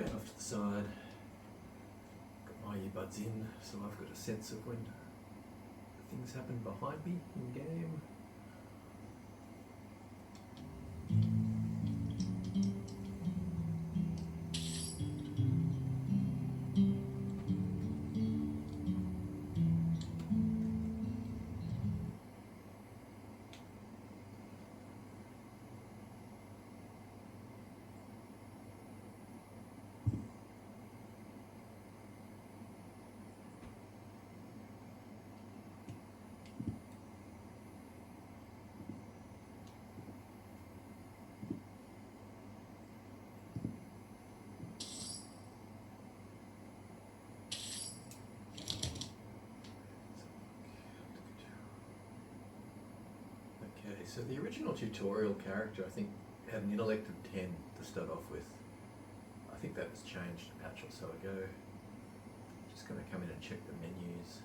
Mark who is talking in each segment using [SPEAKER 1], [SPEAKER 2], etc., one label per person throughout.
[SPEAKER 1] fan off to the side. Got my earbuds in, so I've got a sense of when things happen behind me in game. So the original tutorial character, I think, had an intellect of 10 to start off with. I think that was changed a patch or so ago. Just going to come in and check the menus.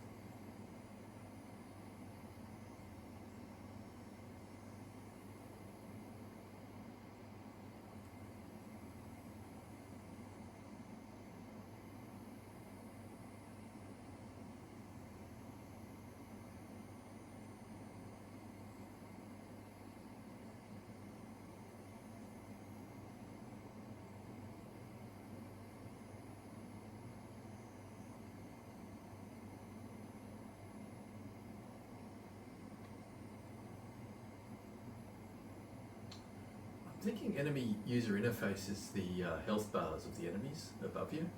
[SPEAKER 1] Thinking enemy user interface is the health bars of the enemies above you,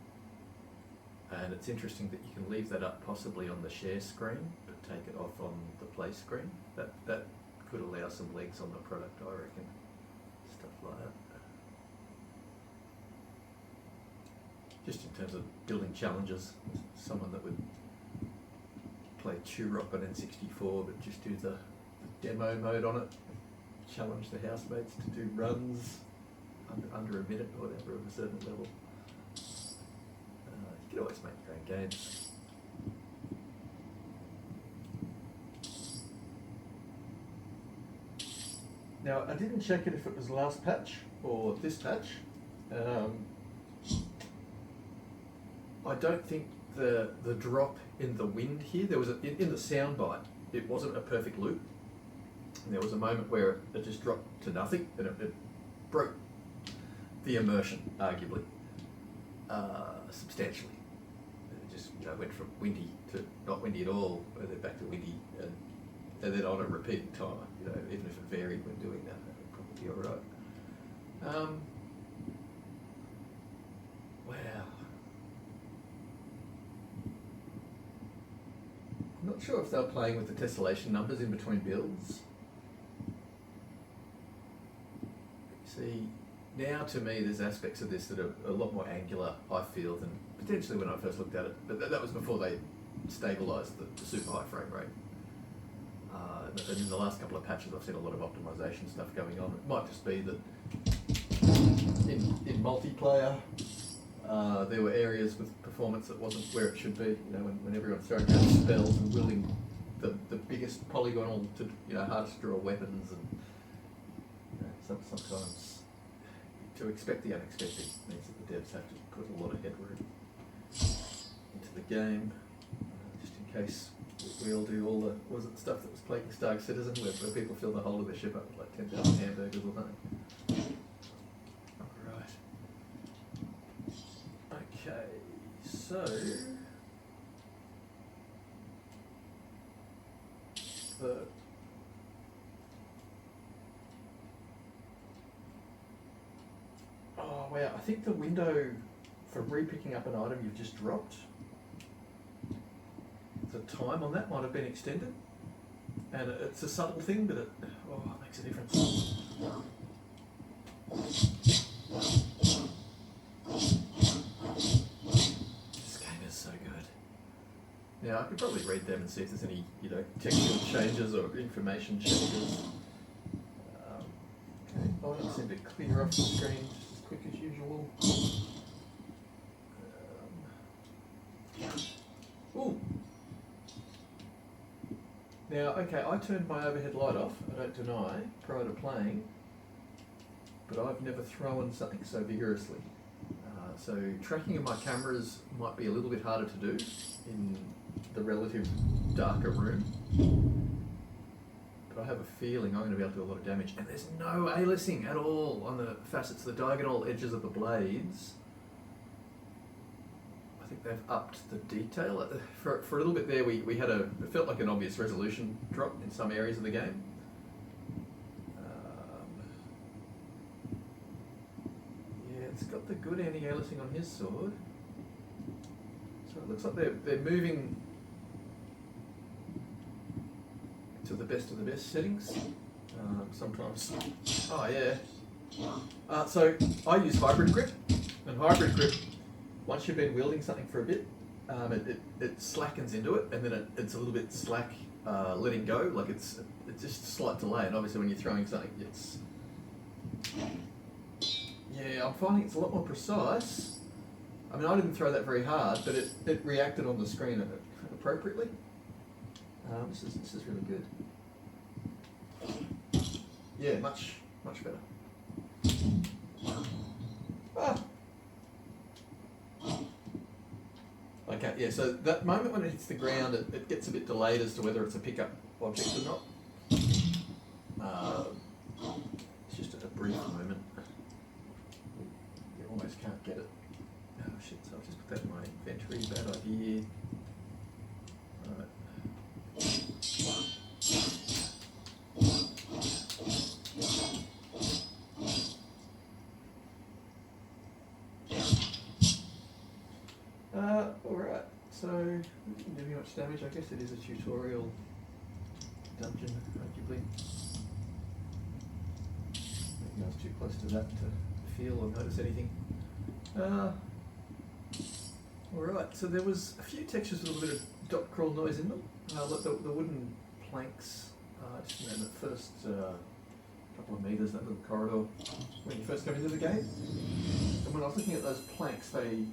[SPEAKER 1] and it's interesting that you can leave that up possibly on the share screen but take it off on the play screen. That could allow some legs on the product, I reckon. Stuff like that. Just in terms of building challenges, someone that would play Turok on N64 but just do the demo mode on it. Challenge the housemates to do runs under a minute or whatever of a certain level. You can always make your own games. Now, I didn't check it if it was the last patch or this patch. I don't think the drop in the wind here, there was in the soundbite, it wasn't a perfect loop. And there was a moment where it just dropped to nothing, and it broke the immersion, arguably, substantially. It just went from windy to not windy at all, and then back to windy, and then on a repeating timer. Even if it varied when doing that, it would probably be all right. Wow. I'm not sure if they were playing with the tessellation numbers in between builds. See, now to me there's aspects of this that are a lot more angular, I feel, than potentially when I first looked at it. But that was before they stabilised the super high frame rate. And in the last couple of patches I've seen a lot of optimisation stuff going on. It might just be that in multiplayer there were areas with performance that wasn't where it should be. When everyone's throwing out spells and wielding the biggest polygonal to hardest to draw weapons, and sometimes to expect the unexpected means that the devs have to put a lot of headwear into the game, just in case we all do all the stuff that was plaguing Stark Citizen, where people fill the whole of their ship up with like 10,000 hamburgers or something. Alright. Okay, so oh wow, I think the window for re-picking up an item you've just dropped, the time on that might have been extended. And it's a subtle thing, but it makes a difference. This game is so good. Now I could probably read them and see if there's any, textual changes or information changes. Okay, items seem to clear off the screen just as quick as usual. Ooh. Now, okay, I turned my overhead light off, I don't deny, prior to playing, but I've never thrown something so vigorously. So tracking of my cameras might be a little bit harder to do in the relative darker room. But I have a feeling I'm going to be able to do a lot of damage. And there's no aliasing at all on the facets, the diagonal edges of the blades. I think they've upped the detail. For a little bit there, we had it felt like an obvious resolution drop in some areas of the game. Yeah, it's got the good anti-aliasing on his sword. So it looks like they're moving to the best of the best settings. Sometimes. Oh yeah. So I use hybrid grip, and hybrid grip, once you've been wielding something for a bit, it slackens into it, and then it's a little bit slack letting go. Like it's just a slight delay, and obviously when you're throwing something, it's I'm finding it's a lot more precise. I mean, I didn't throw that very hard, but it reacted on the screen appropriately. This is really good. Yeah, much better. Ah. Okay, yeah. So that moment when it hits the ground, it gets a bit delayed as to whether it's a pickup object or not. It's just a brief moment. You almost can't get it. Oh shit! So I'll just put that in my inventory. Bad idea. Right. Alright, so we didn't do much damage. I guess it is a tutorial dungeon, arguably. Maybe I was too close to that to feel or notice anything. Alright, so there was a few textures with a little bit of dot crawl noise in them. The wooden planks, just in the first couple of meters, that little corridor, when you first come into the game. And when I was looking at those planks, they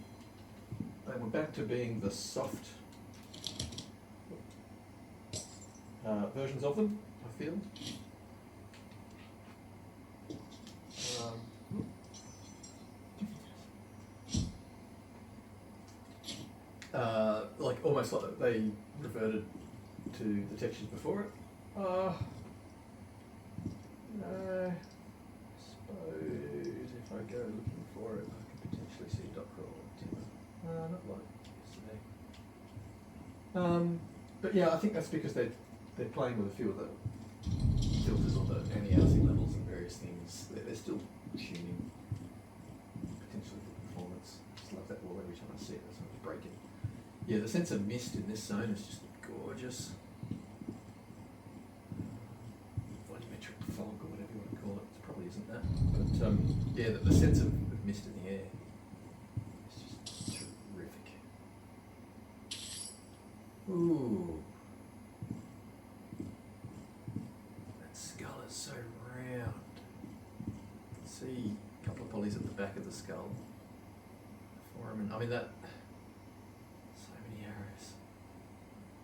[SPEAKER 1] were back to being the soft versions of them, I feel. Like almost like they reverted to the textures before it. I suppose if I go looking for it, I could potentially see dot crawl timber. Not like yesterday. But yeah, I think that's because they're playing with a few of the filters on the anti-aliasing levels and various things. They're still tuning potentially for performance. I just love that wall every time I see it. That's not breaking. Yeah, the sense of mist in this zone is just gorgeous. Volumetric fog or whatever you want to call it. It probably isn't that. But yeah, the sense of mist in the air is just terrific. Ooh. That skull is so round. See a couple of polys at the back of the skull. Foramen. I mean that.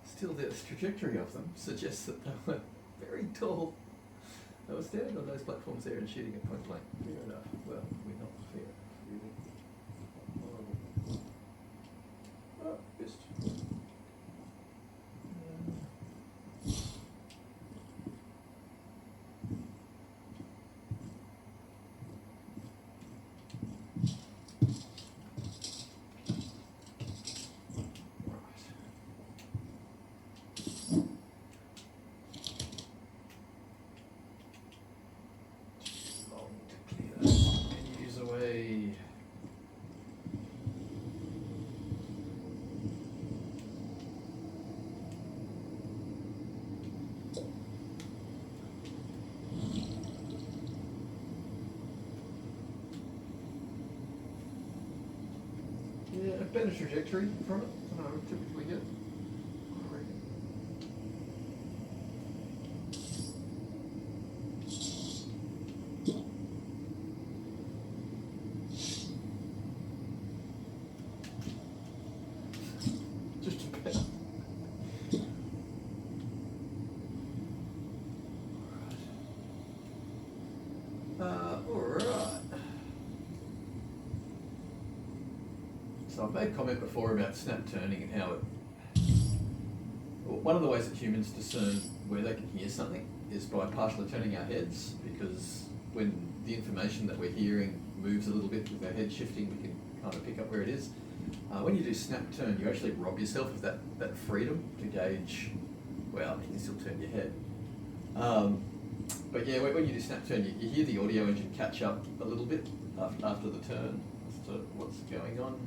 [SPEAKER 1] Still, the trajectory of them suggests that they were very tall. They were standing on those platforms there and shooting at point blank. Fair enough. Well, we're not fair, really. Oh, just. Yeah, a better trajectory from it than I would typically get. I reckon. Just about. Alright. So I've made a comment before about snap turning and how it... One of the ways that humans discern where they can hear something is by partially turning our heads, because when the information that we're hearing moves a little bit with our head shifting, we can kind of pick up where it is. When you do snap turn, you actually rob yourself of that freedom to gauge, well, you can still turn your head. But yeah, when you do snap turn, you hear the audio engine catch up a little bit after the turn as to what's going on.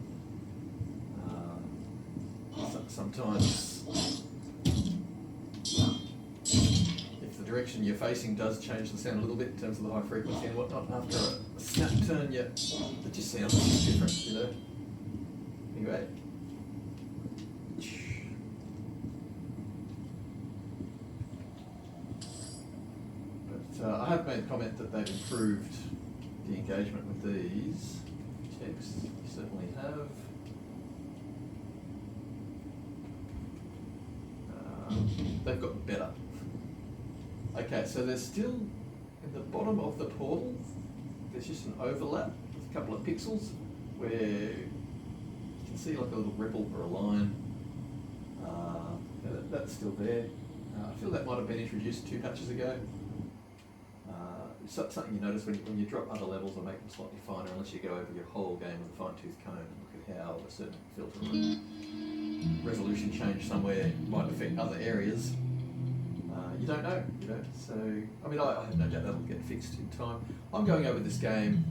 [SPEAKER 1] Sometimes, if the direction you're facing does change the sound a little bit in terms of the high frequency and whatnot, after a snap turn, it just sounds different, you know. Anyway. But I have made a comment that they've improved the engagement with these texts. You certainly have. They've got better. Okay, so there's still, in the bottom of the portal, there's just an overlap with a couple of pixels where you can see like a little ripple or a line. That's still there. I feel that might have been introduced 2 patches ago. It's something you notice when you drop other levels or make them slightly finer, unless you go over your whole game with a fine-tooth comb and look at how a certain filter or resolution change somewhere might affect other areas. You don't know, you know. So, I mean, I have no doubt that'll get fixed in time. I'm going over this game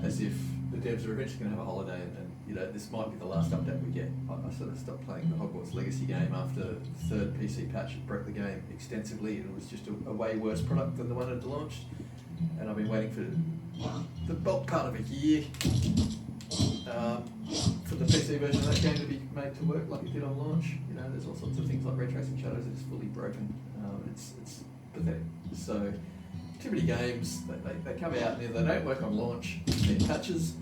[SPEAKER 1] as if the devs are eventually going to have a holiday, and you know, this might be the last update we get. I sort of stopped playing the Hogwarts Legacy game after the 3rd PC patch broke the game extensively, and it was just a way worse product than the one it had launched. And I've been waiting for the bulk part of a year for the PC version of that game to be made to work like it did on launch. You know, there's all sorts of things like ray tracing shadows that is fully broken. It's pathetic. So, too many games, they come out and either they don't work on launch, need patches,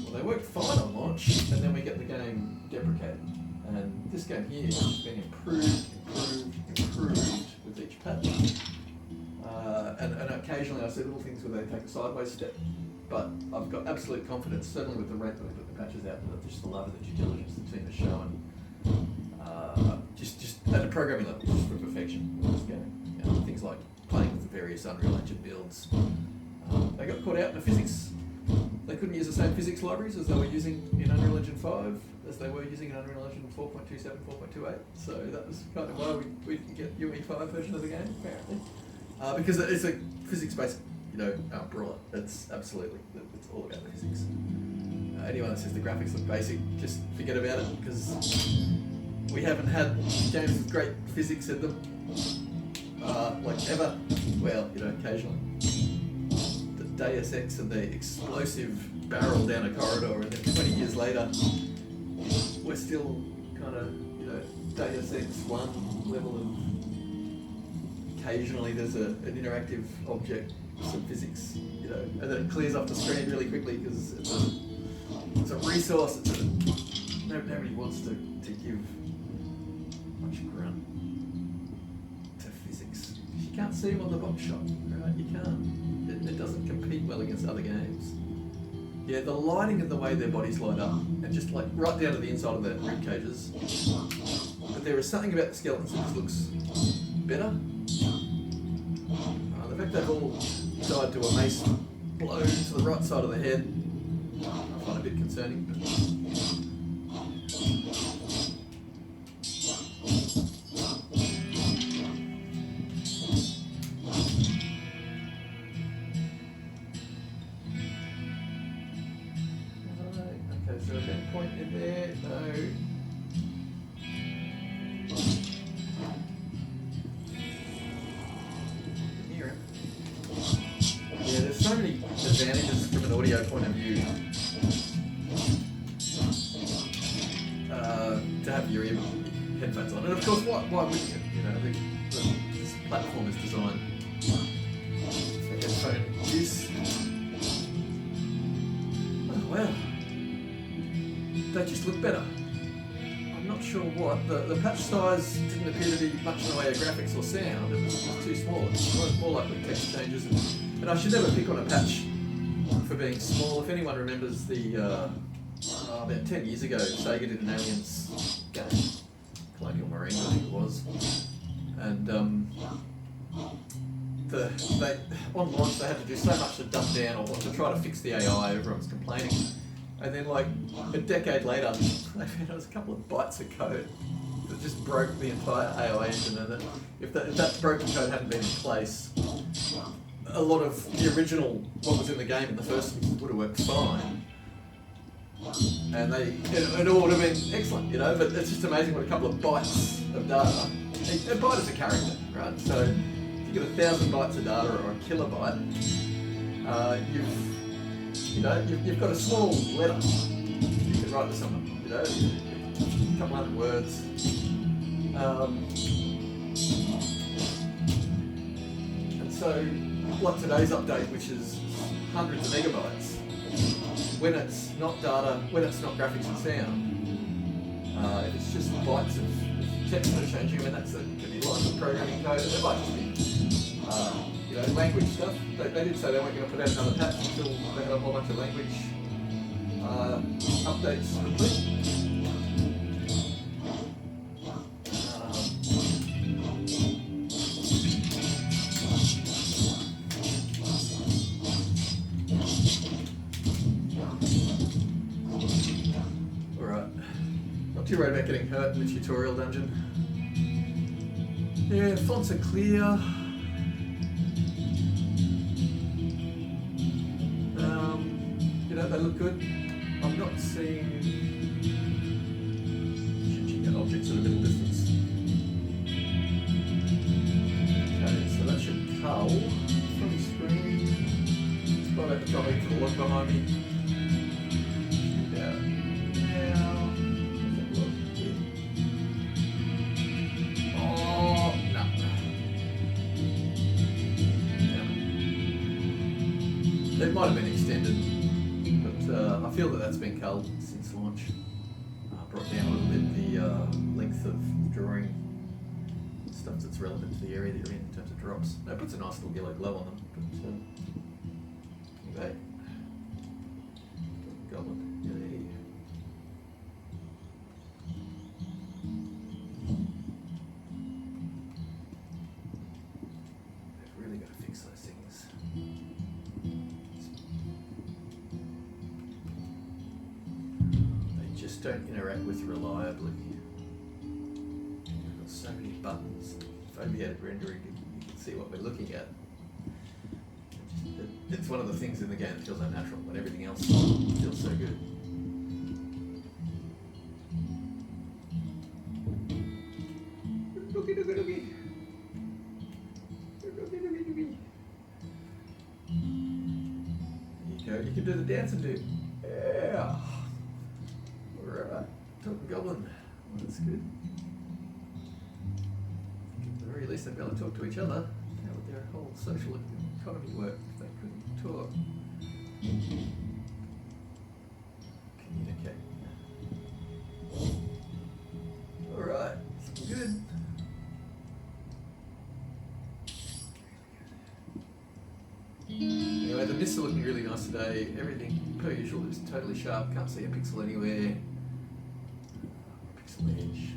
[SPEAKER 1] or they work fine on launch, and then we get the game deprecated. And this game here has been improved with each patch. And occasionally I see little things where they take a sideways step, but I've got absolute confidence, certainly with the rate that we put the patches out, that just the love and the due diligence the team has shown, just at a programming level, just for perfection with this game. You know, things like playing with the various Unreal Engine builds. They got caught out in the physics. They couldn't use the same physics libraries as they were using in Unreal Engine 5 as they were using in Unreal Engine 4.27, 4.28. So that was kind of why we didn't get UE5 version of the game, apparently. Because it's a physics-based, you know, umbrella. It's absolutely, it's all about the physics. Anyone that says the graphics look basic, just forget about it, because we haven't had games with great physics in them, like ever. Well, you know, occasionally. The Deus Ex and the explosive barrel down a corridor, and then 20 years later, we're still kind of, you know, Deus Ex 1 level of. Occasionally there's an interactive object, some physics, you know, and then it clears off the screen really quickly because it's a resource. Nobody wants to give much grunt to physics. You can't see them on the box shop, right? You can't. It doesn't compete well against other games. Yeah, the lighting and the way their bodies light up, and just like right down to the inside of their rib cages. But there is something about the skeletons that just looks better. The fact they've all died to a mace blow to the right side of the head, I find a bit concerning. But okay, so a point in there, no. Yeah, there's so many advantages from an audio point of view to have your headphones on. And of course, why wouldn't you? You know, this platform is designed for headphone use. Oh, well, they just look better. I'm not sure what. The patch size didn't appear to be much in the way of graphics or sound. It was too small. It was more like with text changes. And I should never pick on a patch for being small. If anyone remembers the about 10 years ago, Sega did an Aliens game, Colonial Marines I think it was, and they on launch they had to do so much to dumb down or to try to fix the AI. Everyone was complaining, and then like a decade later, they found there was a couple of bytes of code that just broke the entire AI engine. And if that broken code hadn't been in place, a lot of the original what was in the game in the first instance would have worked fine, and it all would have been excellent, you know. But it's just amazing what a couple of bytes of data. A byte is a character, right? So if you get 1,000 bytes of data or a kilobyte, you've got a small letter you can write to someone, you know, a couple hundred words. And so, like today's update, which is hundreds of megabytes, when it's not data, when it's not graphics and sound, if it's just bytes of text that are changing, I mean, could be lots of programming code, it might just be, language stuff. They did say they weren't going to put out another patch until they had a whole bunch of language updates complete. Not too worried about getting hurt in the tutorial dungeon. Yeah, the fonts are clear. They look good. I'm not seeing shooting at objects at a middle distance. Okay, so that should cull from the screen. It's right at the top of the look behind me. It might have been extended, but I feel that that's been culled since launch. Brought down a little bit the length of drawing stuff that's relevant to the area that you're in terms of drops. That puts a nice little yellow glow on them. But anyway, goblin, yay. They've really got to fix those things. Just don't interact with reliably. We've got so many buttons, foveated rendering, you can see what we're looking at. It's one of the things in the game that feels unnatural, but everything else feels so good. There you go, you can do the dance and do, yeah. Alright, talking goblin. Well, that's good. At the very least, they'd be able to talk to each other. How would their whole social economy work if they couldn't talk? Communicate. Alright, good. Anyway, the mists are looking really nice today. Everything, per usual, is totally sharp. Can't see a pixel anywhere. Pixel edge.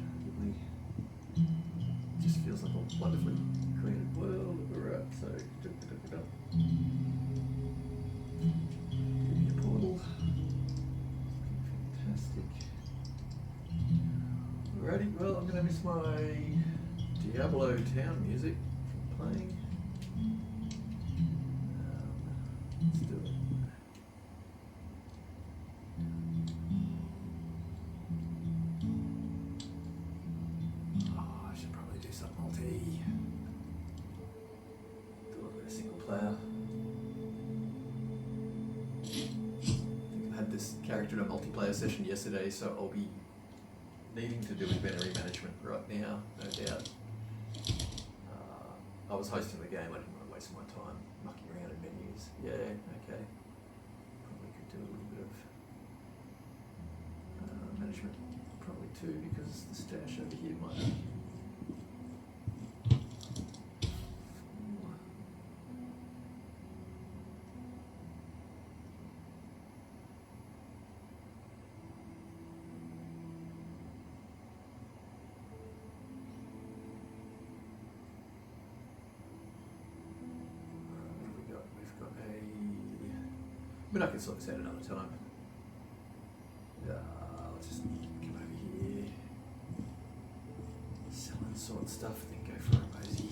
[SPEAKER 1] It just feels like a wonderfully created world. Alright, so give me a portal. Fantastic. Alrighty, well, I'm going to miss my Diablo town music from playing. Let's do it. I should probably do some multi. Do a little bit of single player. I think I had this character in a multiplayer session yesterday, so I'll be needing to do inventory management right now, no doubt. I was hosting the game, I didn't want to waste my time mucking around in menus. Yeah, okay. Probably could do a little bit of management, probably too, because the stash over here might be mean, I can sort this out another time. I'll just come over here, sell and sort stuff, then go for a mosey.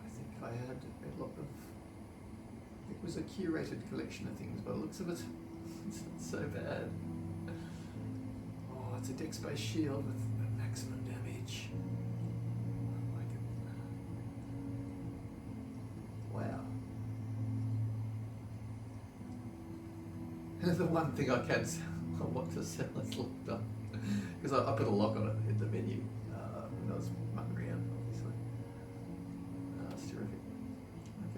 [SPEAKER 1] I think I had a lot of, it was a curated collection of things by the looks of it. It's not so bad. Oh, it's a dex-based shield with a maximum damage. I like it. Wow. And the one thing I can sell, I want to sell is looked up. Because I put a lock on it in the menu when I was mucking around, obviously. It's terrific.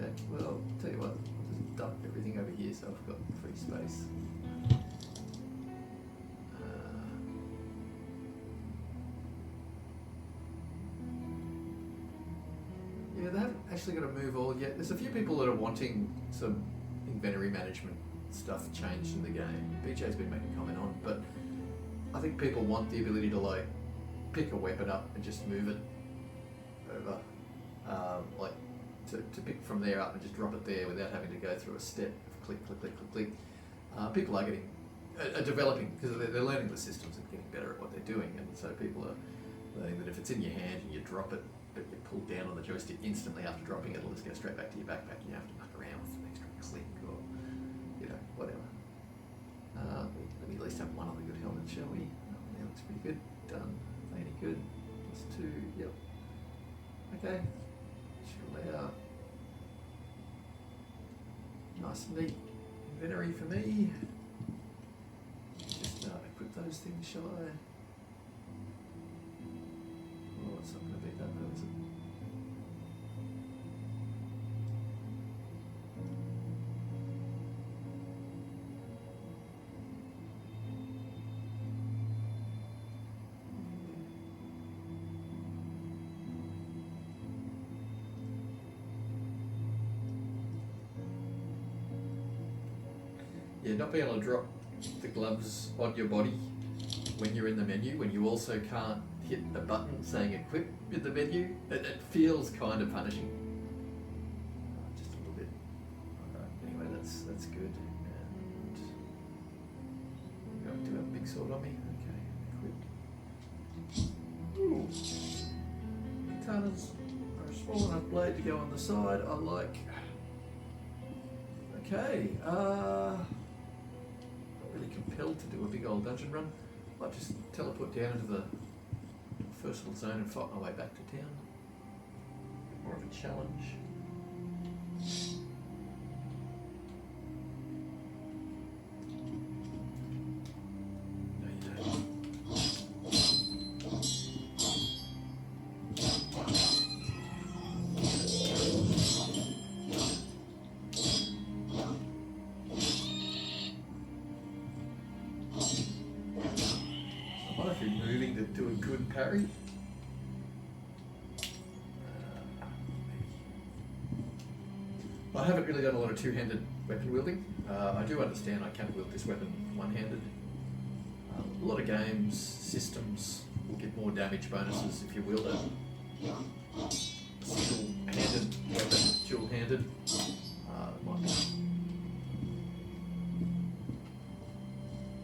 [SPEAKER 1] Okay, well, I'll tell you what, I'll just dump everything over here so I've got free space. Yeah, they haven't actually got a move all yet. There's a few people that are wanting some inventory management stuff changed in the game. BJ's been making a comment on, but I think people want the ability to like pick a weapon up and just move it over, like to pick from there up and just drop it there without having to go through a step of click, click, click, click, click. People are getting, are developing, because they're learning the systems and getting better at what they're doing, and so people are learning that if it's in your hand and you drop it, but you pull down on the joystick instantly after dropping it, it'll just go straight back to your backpack. You have to muck around with an extra click or, you know, whatever. Let me at least have one other good helmet, shall we? Oh, that looks pretty good. Done. Any good? +2. Yep. Okay. Chill out. Nice and neat inventory for me. Just equip those things, shall I? Oh, it's not going to be that though, is it? Yeah, not being able to drop the gloves on your body when you're in the menu, when you also can't hit a button saying equip in the menu, it feels kind of punishing. Just a little bit. Alright, anyway, that's good. And I do have a big sword on me. Okay, equipped. Ooh. Katanas are a small enough blade to go on the side. I like. Okay, not really compelled to do a big old dungeon run. Might just teleport down into the first little zone and fight my way back to town. More of a challenge. No, you don't. What if you're moving to do a good parry? I haven't really done a lot of two-handed weapon wielding. I do understand I can wield this weapon one-handed. A lot of games, systems will give more damage bonuses if you wield a single-handed weapon, dual-handed. Might be.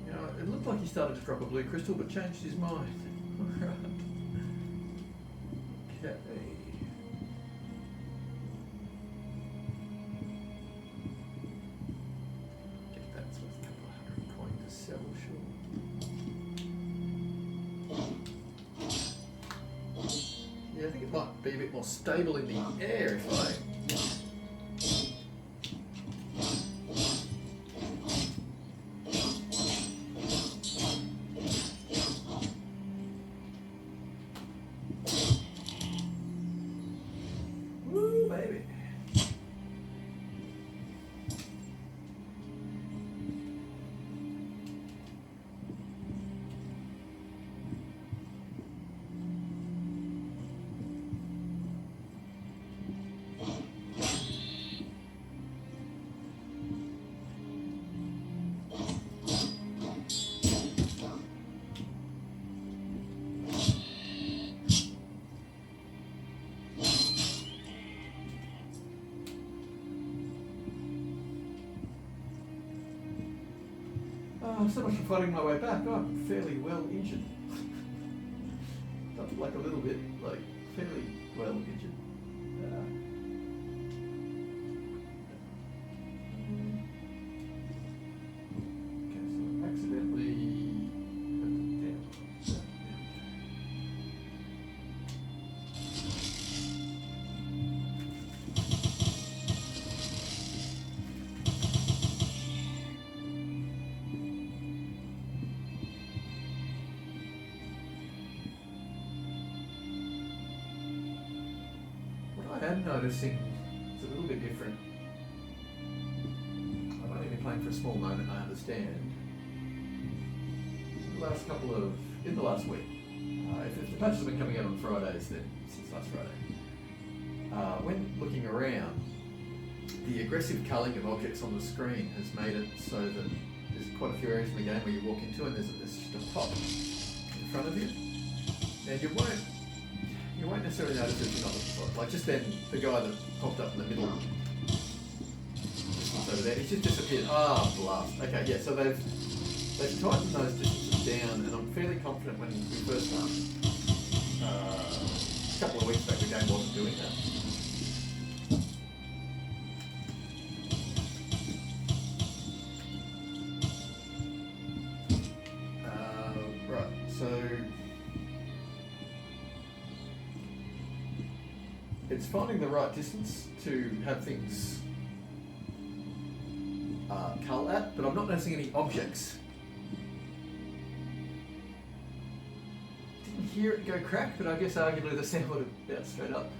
[SPEAKER 1] You know, it looked like he started to drop a blue crystal, but changed his mind. Okay. That's worth a couple of hundred coin to sell, sure. Yeah, I think it might be a bit more stable in the air if I... Woo, baby. so much for fighting my way back. Oh, I'm fairly well injured. Not like a little bit, like fairly well injured. Okay, so accidentally I am noticing it's a little bit different. I've only been playing for a small moment, I understand. In the last week, if the patches have been coming out on Fridays, then since last Friday, when looking around, the aggressive culling of objects on the screen has made it so that there's quite a few areas in the game where you walk into and there's just a pop in front of you, and you won't necessarily notice it if you're not looking for it. Like just then, the guy that popped up in the middle, just over there, he's just disappeared. Ah, blast. Okay, yeah, so they've tightened those distances down, and I'm fairly confident when we first started, a couple of weeks back, the game wasn't doing that. Right, so it's finding the right distance to have things cull at, but I'm not noticing any objects. Didn't hear it go crack, but I guess arguably the sound would have bounced straight up.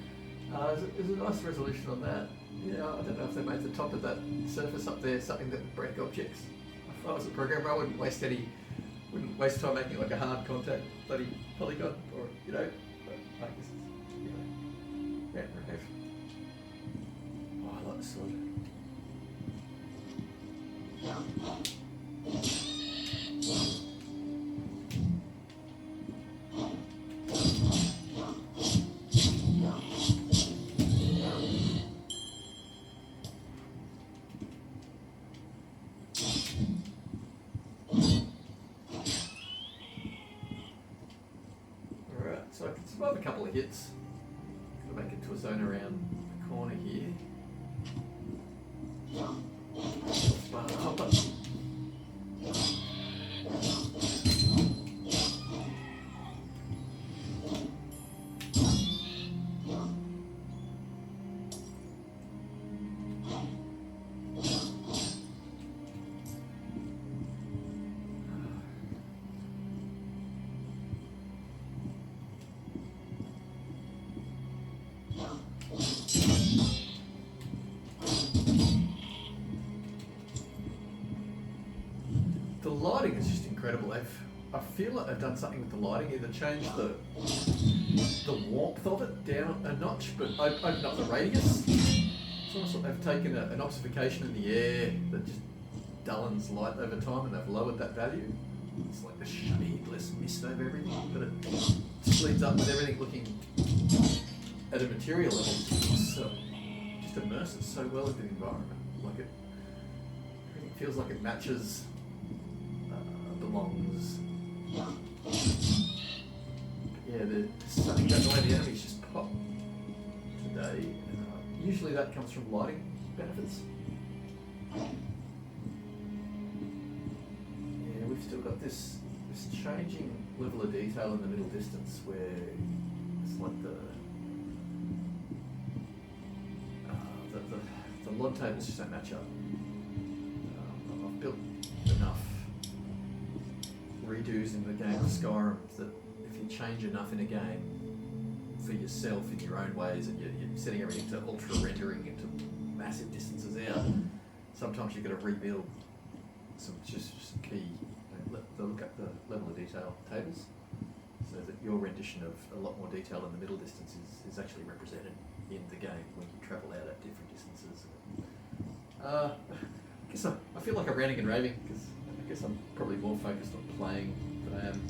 [SPEAKER 1] There's a nice resolution on that. Yeah, I don't know if they made the top of that surface up there something that would break objects. If I was a programmer, I wouldn't waste time making like a hard contact bloody polygon, or but I guess it's, yeah, okay. Oh, I like the sword. Alright, so I can survive a couple of hits. Gonna make it to a zone around the corner here. The lighting is just incredible. I feel like they've done something with the lighting, either changed the warmth of it down a notch, but opened up the radius. It's almost like they've taken an obfuscation in the air that just dullens light over time, and they've lowered that value. It's like the shadeless mist over everything, but it just leads up with everything looking at a material level. So just immerses so well into the environment. Like everything feels like it matches. Belongs. Yeah, there's something about the way the enemies just pop today. Usually that comes from lighting benefits. Yeah, we've still got this changing level of detail in the middle distance where it's like the log tables just don't match up. I've built enough redos in the game of Skyrim that if you change enough in a game for yourself in your own ways, and you're setting everything to ultra rendering into massive distances out, sometimes you've got to rebuild some key, look at the level of detail tables, so that your rendition of a lot more detail in the middle distance is actually represented in the game when you travel out at different distances. I guess I feel like I'm ranting and raving because I guess I'm probably more focused on playing than I am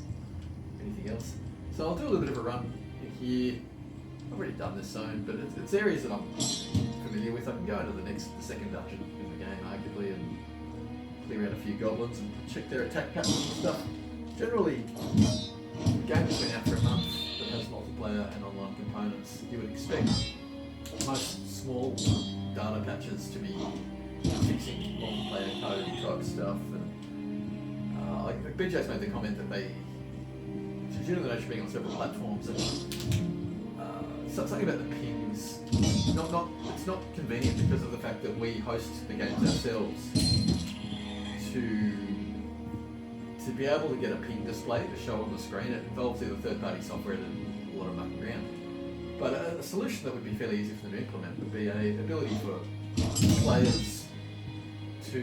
[SPEAKER 1] anything else. So I'll do a little bit of a run in here. I've already done this zone, but it's areas that I'm familiar with. I can go into the second dungeon in the game, arguably, and clear out a few goblins and check their attack patterns and stuff. Generally, the game has been out for a month that has multiplayer and online components. You would expect most small data patches to be fixing multiplayer code type stuff. And like BJ's made the comment that they, due to the nature of being on several platforms, and something about the pings. It's not convenient because of the fact that we host the games ourselves. To be able to get a ping display to show on the screen, it involves either third-party software and a lot of mucking around. But a solution that would be fairly easy for them to implement would be an ability for players to,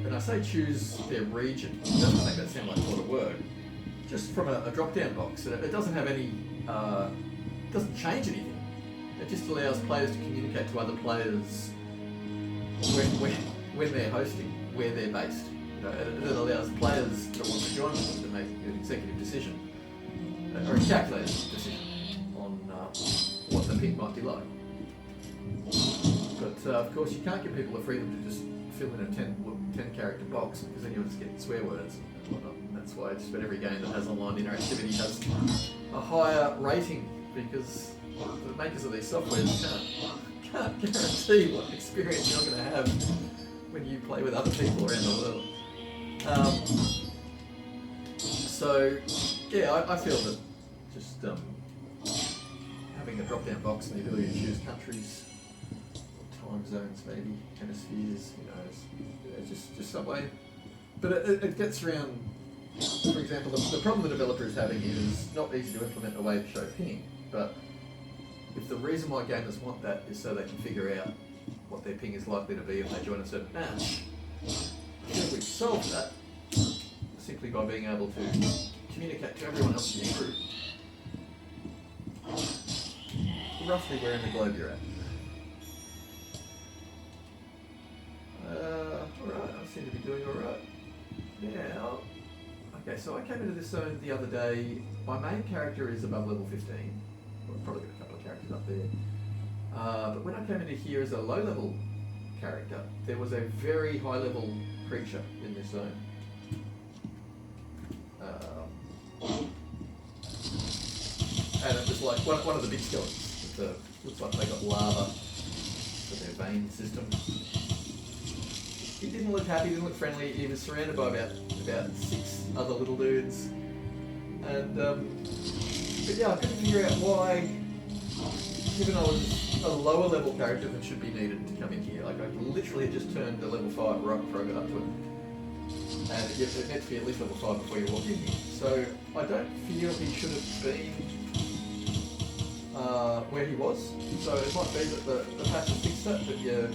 [SPEAKER 1] and I say choose their region, it doesn't make that sound like a lot of work, just from a drop-down box. It doesn't have any, doesn't change anything. It just allows players to communicate to other players when they're hosting, where they're based. It allows players that want to join them to make an executive decision, or a calculated decision on what the ping might be like. But of course you can't give people the freedom to just fill in a 10 character box, because then you'll just get swear words and whatnot. And that's why just about every game that has online interactivity has a higher rating, because the makers of these softwares can't guarantee what experience you're going to have when you play with other people around the world. So yeah, I feel that just having a drop-down box and the ability to choose countries, or time zones, maybe hemispheres, just some way. But it gets around. For example, the problem the developer is having is not easy to implement a way to show ping, but if the reason why gamers want that is so they can figure out what their ping is likely to be if they join a certain match, I think we've solved that simply by being able to communicate to everyone else in your group roughly where in the globe you're at. Alright, I seem to be doing alright. Now, okay, so I came into this zone the other day. My main character is above level 15. Well, I've probably got a couple of characters up there. But when I came into here as a low level character, there was a very high level creature in this zone. And it was like one of the big skeletons. Looks like they got lava for their vein system. He didn't look happy, didn't look friendly. He was surrounded by about 6 other little dudes. And but yeah, I couldn't figure out why, even though I was a lower level character than should be needed to come in here. Like I literally had just turned to level 5 right before I got up to it. And it meant to be at least level 5 before you walk in here. So I don't feel he should have been where he was. So it might be that the patch has fixed that, but your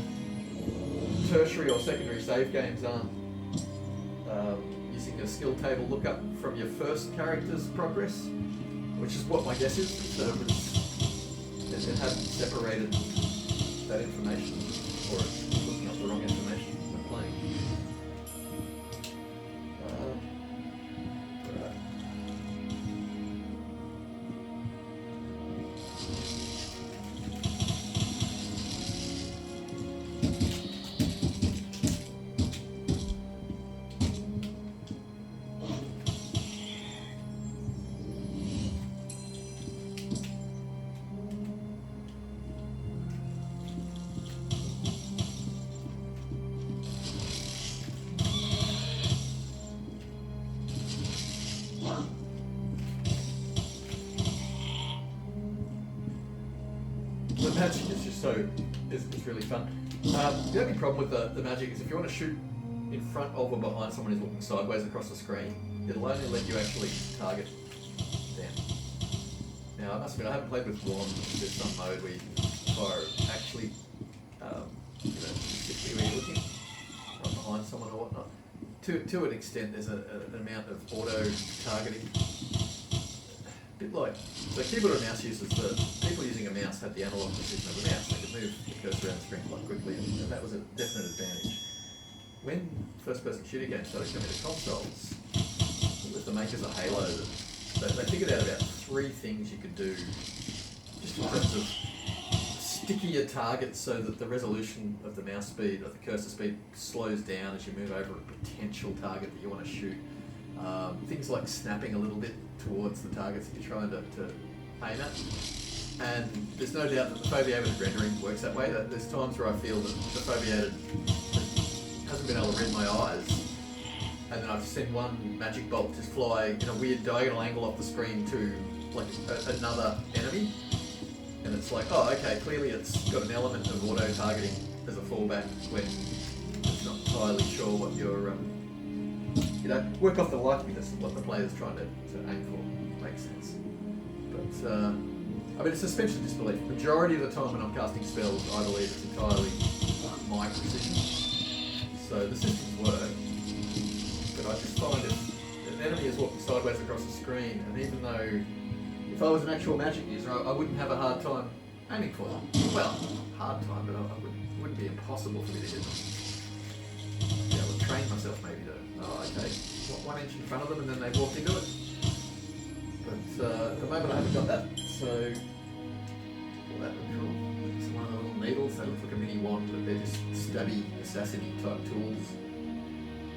[SPEAKER 1] tertiary or secondary save games aren't using a skill table lookup from your first character's progress, which is what my guess is. So it hadn't separated that information, or it's looking up the wrong information when playing. Right. The magic is just it's really fun. The only problem with the magic is if you want to shoot in front of or behind someone who's looking sideways across the screen, it'll only let you actually target them. Now, I must admit, I haven't played with Blonde. There's some mode where you can fire actually, specifically where you're looking, right behind someone or whatnot. To an extent, there's an amount of auto-targeting. Bit like, so keyboard and mouse users, the people using a mouse had the analog position of the mouse. They could move the cursor around the screen quite quickly, and that was a definite advantage. When first-person shooter games started coming to consoles, it was the makers of Halo that they figured out about 3 things you could do just in terms of stickier targets so that the resolution of the mouse speed, of the cursor speed, slows down as you move over a potential target that you want to shoot. Things like snapping a little bit towards the targets that you're trying to aim at. And there's no doubt that the foveated rendering works that way. That there's times where I feel that the foveated hasn't been able to read my eyes, and then I've seen one magic bolt just fly in a weird diagonal angle off the screen to like another enemy, and it's like, oh, okay, clearly it's got an element of auto-targeting as a fallback when it's not entirely sure what you're, work off the likeliness of what the player's trying to aim for. Makes sense. But, I mean, it's suspension of disbelief. Majority of the time when I'm casting spells, I believe it's entirely my precision. So the systems work, but I just find if an enemy is walking sideways across the screen, and even though if I was an actual magic user, I wouldn't have a hard time aiming for them. Well, hard time, but it wouldn't be impossible for me to hit them. Yeah, I would train myself maybe to, okay, 1 inch in front of them, and then they walked into it. But at the moment I haven't got that, so all that would cool. Some of the little needles, they look like a mini wand, but they're just stubby, assassin-y type tools.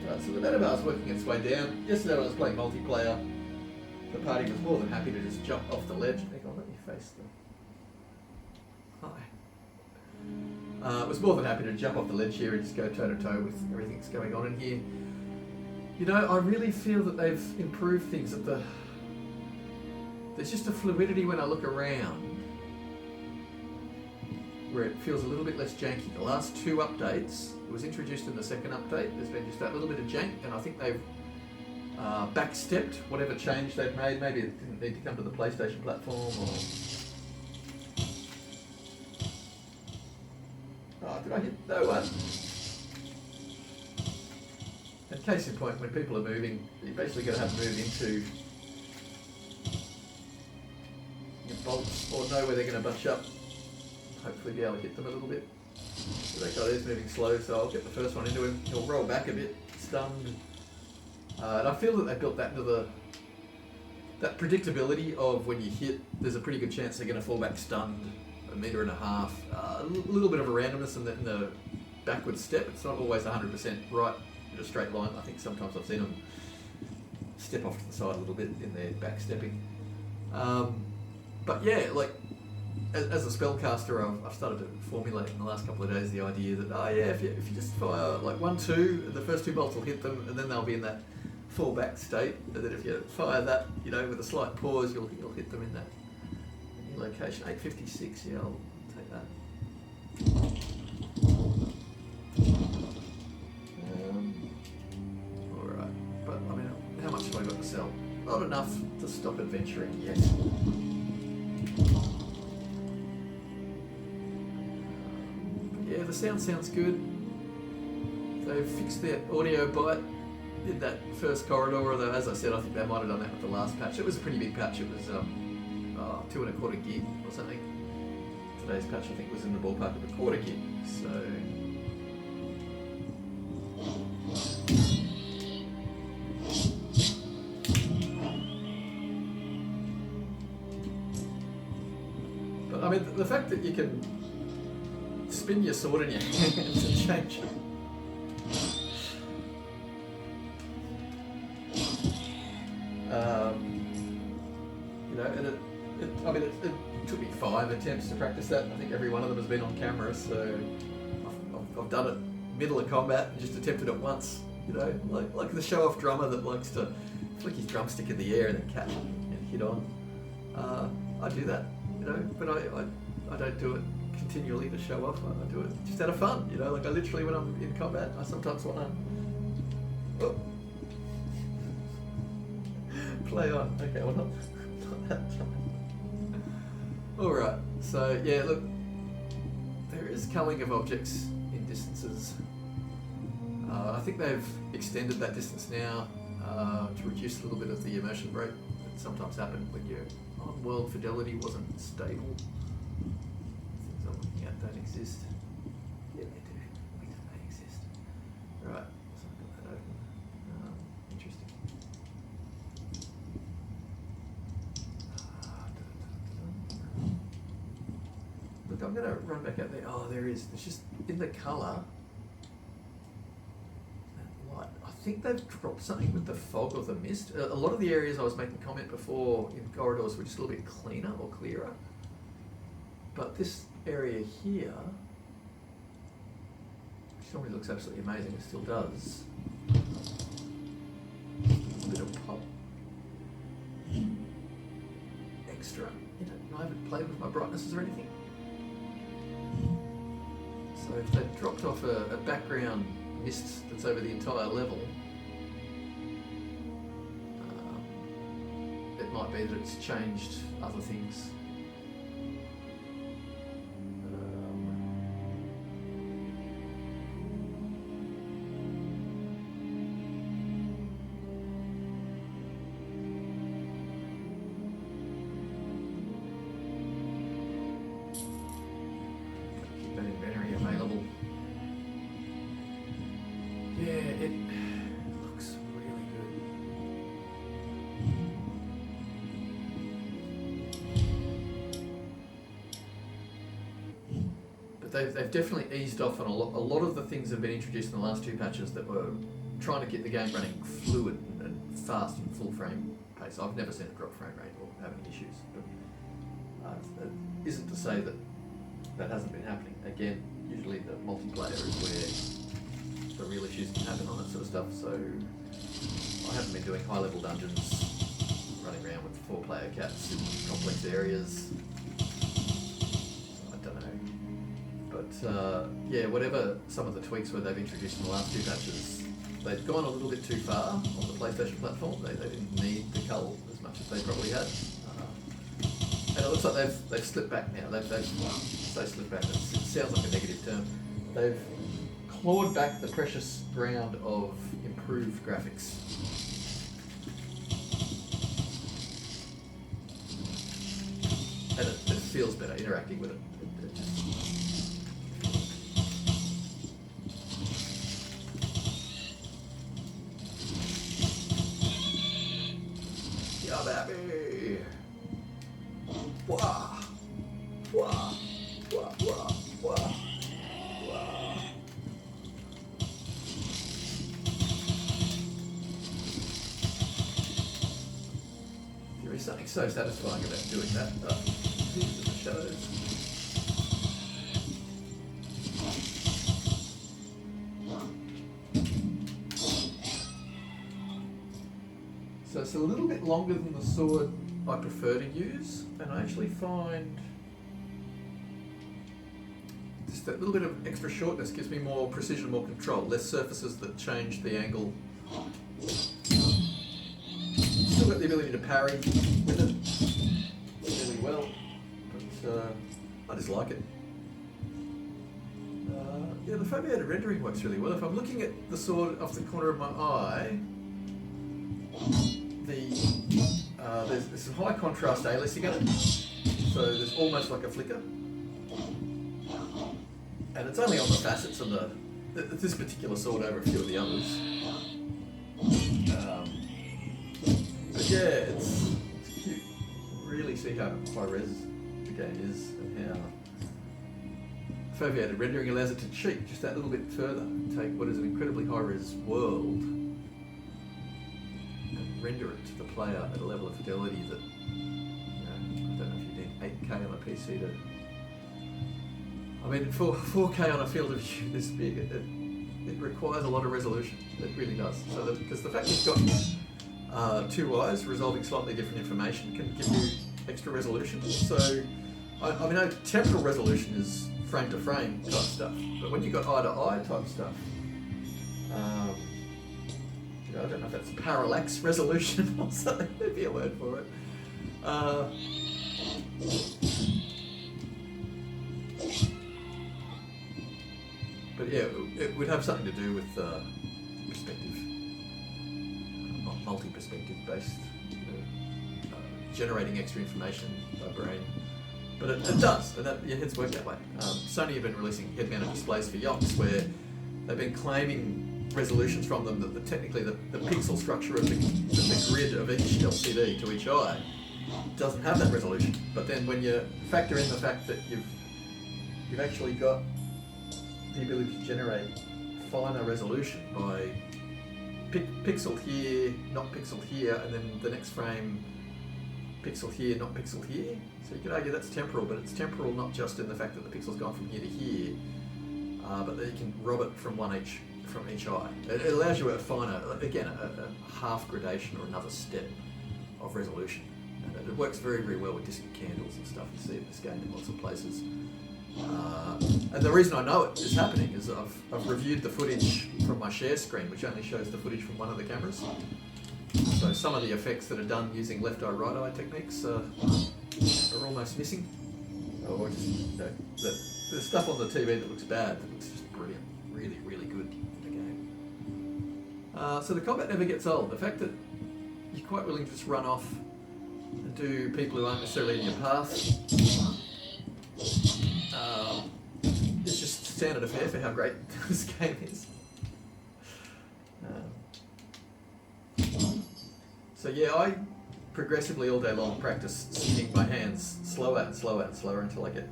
[SPEAKER 1] Right, so the meta bar is working its way down. Yesterday when I was playing multiplayer, the party was more than happy to just jump off the ledge. Hang on, let me face them. Hi. Was more than happy to jump off the ledge here and just go toe to toe with everything that's going on in here. You know, I really feel that they've improved things at the... There's just a fluidity when I look around where it feels a little bit less janky. The last 2 updates, it was introduced in the second update, there's been just that little bit of jank, and I think they've backstepped whatever change they've made. Maybe it didn't need to come to the PlayStation platform, or... Oh, did I hit no one? And case in point, when people are moving, you're basically going to have to move into your bolts or know where they're going to bunch up. Hopefully be able to hit them a little bit. So that guy is moving slow, so I'll get the first one into him. He'll roll back a bit, stunned. And I feel that they built that into that predictability of when you hit, there's a pretty good chance they're going to fall back stunned, 1.5 meters. A little bit of a randomness in the backward step. It's not always 100% right in a straight line. I think sometimes I've seen them step off to the side a little bit in their back stepping. But yeah, like, as a spellcaster, I've started to formulate in the last couple of days the idea that, if you just fire like 1, 2, the first 2 bolts will hit them, and then they'll be in that fallback state. And then if you fire that, with a slight pause, you'll hit them in that new location. 856, yeah, I'll take that. All right, but I mean, how much have I got to sell? Not enough to stop adventuring yet. Yeah, the sound sounds good. They've fixed their audio bite in that first corridor, although as I said, I think they might have done that with the last patch. It was a pretty big patch. It was 2.25 gig or something. Today's patch, I think, was in the ballpark of 1/4 gig. So but I mean, the fact that you can spin your sword in your hands and change it. And it took me 5 attempts to practice that. I think every one of them has been on camera, so I've done it middle of combat and just attempted it once. Like the show-off drummer that likes to flick his drumstick in the air and then catch it and hit on. I do that, but I don't do it continually to show off. I do it just out of fun, like I literally, when I'm in combat, I sometimes want to play on. Okay, well, not that time. Alright, so yeah, look, there is culling of objects in distances. I think they've extended that distance now to reduce a little bit of the immersion break that sometimes happened when your on-world fidelity wasn't stable. Things I'm looking at don't exist. Yeah, they do. Wait, they exist. Right, so I've got that open. Interesting. I'm going to run back out there. Oh, there is. It's just in the colour. That light. I think they've dropped something with the fog or the mist. A lot of the areas I was making comment before in corridors were just a little bit cleaner or clearer. But this area here, which normally looks absolutely amazing, it still does. A bit of pop. Extra. You know, I haven't played with my brightnesses or anything. So if they've dropped off a background mist that's over the entire level, it might be that it's changed other things. They've definitely eased off on a lot of the things that have been introduced in the last two patches that were trying to get the game running fluid and fast and full frame pace. I've never seen it drop frame rate or have any issues, but it isn't to say that that hasn't been happening. Again, usually the multiplayer is where the real issues can happen on that sort of stuff, so I haven't been doing high level dungeons, running around with 4-player cats in complex areas. Yeah, whatever some of the tweaks were they've introduced in the last two patches, they've gone a little bit too far on the PlayStation platform. They didn't need the cull as much as they probably had. And it looks like they've slipped back now. They've slipped back. It sounds like a negative term. They've clawed back the precious ground of improved graphics. And it feels better interacting with it. Baby. Wah. Wah. Wah. Wah. Wah. Wah. There is something so satisfying about doing that. These are the shadows. So it's a little bit longer than the sword I prefer to use, and I actually find just that little bit of extra shortness gives me more precision, more control, less surfaces that change the angle. Still got the ability to parry with it really well, but I just like it. Yeah, the foveated rendering works really well. If I'm looking at the sword off the corner of my eye, there's some high contrast aliasing in it, so there's almost like a flicker, and it's only on the facets of this particular sword over a few of the others. But yeah, it's cute. Really see how high res the game is and how foveated rendering allows it to cheat just that little bit further and take what is an incredibly high res world render it to the player at a level of fidelity that, you know, I don't know if you need 8K on a PC to... I mean, 4K on a field of view this big, it requires a lot of resolution. It really does. So because the fact you've got two eyes resolving slightly different information can give you extra resolution. So, I mean, temporal resolution is frame to frame type stuff, but when you've got eye to eye type stuff, I don't know if that's parallax resolution or something, there'd be a word for it. But yeah, it would have something to do with perspective, multi-perspective based, generating extra information by brain. But it does, and your heads work that way. Sony have been releasing head-mounted displays for yachts where they've been claiming resolutions from them that technically the pixel structure of the grid of each LCD to each eye doesn't have that resolution. But then when you factor in the fact that you've you've actually got the ability to generate finer resolution by pixel here, not pixel here, and then the next frame pixel here, not pixel here. So you could argue that's temporal, but it's temporal not just in the fact that the pixel's gone from here to here, but that you can rob it from each eye. It allows you a finer, again, a half gradation or another step of resolution. And it works very, very well with distant candles and stuff. You see it this game in lots of places. And the reason I know it is happening is I've reviewed the footage from my share screen, which only shows the footage from one of the cameras. So some of the effects that are done using left eye, right eye techniques are almost missing. Or just, you know, the stuff on the TV that looks bad, that looks just brilliant, really, really good in the game. So the combat never gets old. The fact that you're quite willing to just run off and do people who aren't necessarily in your path, it's just standard affair for how great this game is. So yeah, I progressively all day long practice spinning my hands slower and slower and slower until I get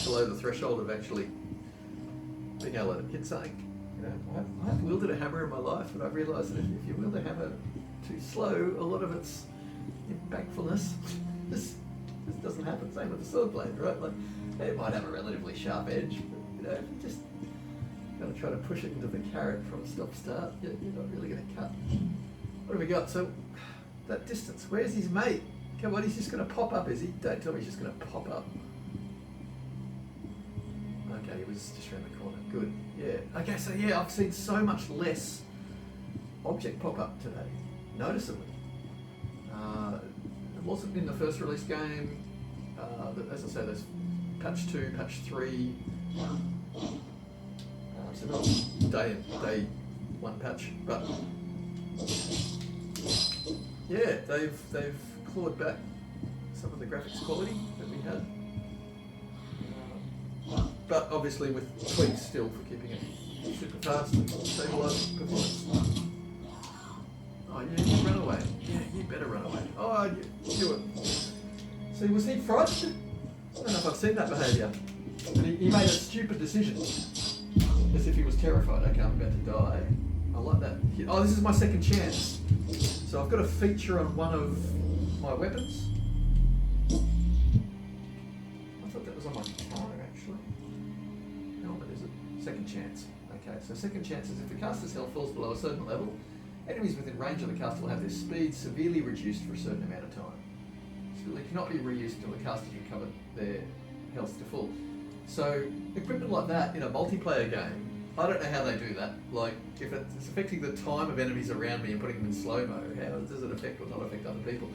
[SPEAKER 1] below the threshold of actually being able to hit something. You know, I've wielded a hammer in my life, but I've realised that if you wield a hammer too slow, a lot of its impactfulness this doesn't happen. Same with the sword blade, right? Like, it might have a relatively sharp edge, but you know, if you just got to try to push it into the carrot from a stop-start, you're not really going to cut. What have we got? So, that distance, where's his mate? Come on, he's just going to pop up, is he? Don't tell me he's just going to pop up. Okay, he was just around the corner. Good, yeah. Okay, so yeah, I've seen so much less object pop up today, noticeably. It wasn't in the first release game. As I say, there's patch 2, patch 3. So not day 1 patch, but yeah, they've clawed back some of the graphics quality that we had, but obviously with tweaks still for keeping it super fast and stabilised performance. Oh yeah, you run away. Yeah, you better run away. Oh, you do it. See, was he frightened? I don't know if I've seen that behaviour. But he made a stupid decision, as if he was terrified. Okay, I'm about to die. I like that. Oh, this is my second chance. So I've got a feature on one of my weapons. I thought that was on my counter, actually. Helmet, is it? Second chance. Okay, so second chance is if the caster's health falls below a certain level, enemies within range of the caster will have their speed severely reduced for a certain amount of time. So they cannot be reused until the caster can cover their health to full. So equipment like that in a multiplayer game, I don't know how they do that. Like, if it's affecting the time of enemies around me and putting them in slow-mo, how does it affect or not affect other people?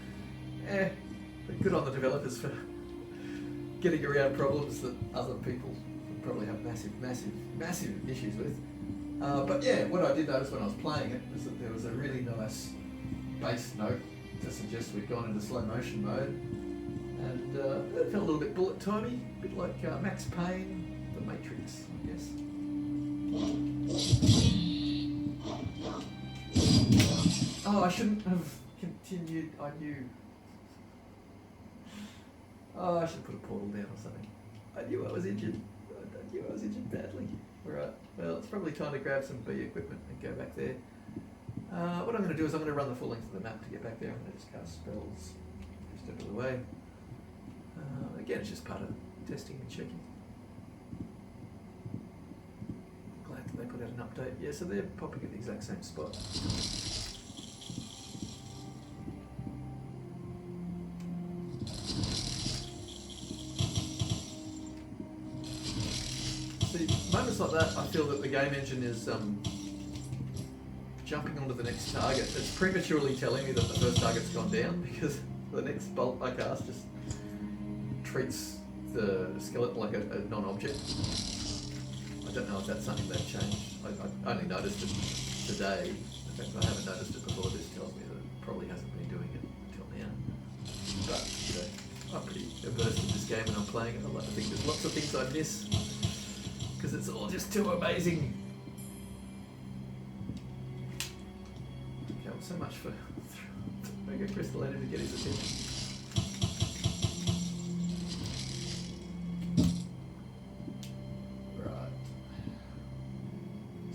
[SPEAKER 1] But good on the developers for getting around problems that other people probably have massive issues with. But yeah, what I did notice when I was playing it was that there was a really nice bass note to suggest we'd gone into slow motion mode, and it felt a little bit bullet timey, a bit like Max Payne, The Matrix, I guess. Oh, I shouldn't have continued. I knew. Oh, I should have put a portal down or something. I knew I was injured. I knew I was injured badly. Alright, well, it's probably time to grab some B equipment and go back there. What I'm going to do is I'm going to run the full length of the map to get back there. I'm going to just cast spells every step of the way. Again, it's just part of testing and checking. Glad that they put out an update. Yeah, so they're popping at the exact same spot. See, moments like that, I feel that the game engine is jumping onto the next target. It's prematurely telling me that the first target's gone down, because the next bolt I cast just treats the skeleton like a non-object. I don't know if that's something they've changed. I only noticed it today. In fact, I haven't noticed it before. This tells me that it probably hasn't been doing it until now. But, you know, I'm pretty immersed in this game and I'm playing it. I like to think there's lots of things I miss, because it's all just too amazing. Okay, well, so much for Mega Crystal Energy to get his attention.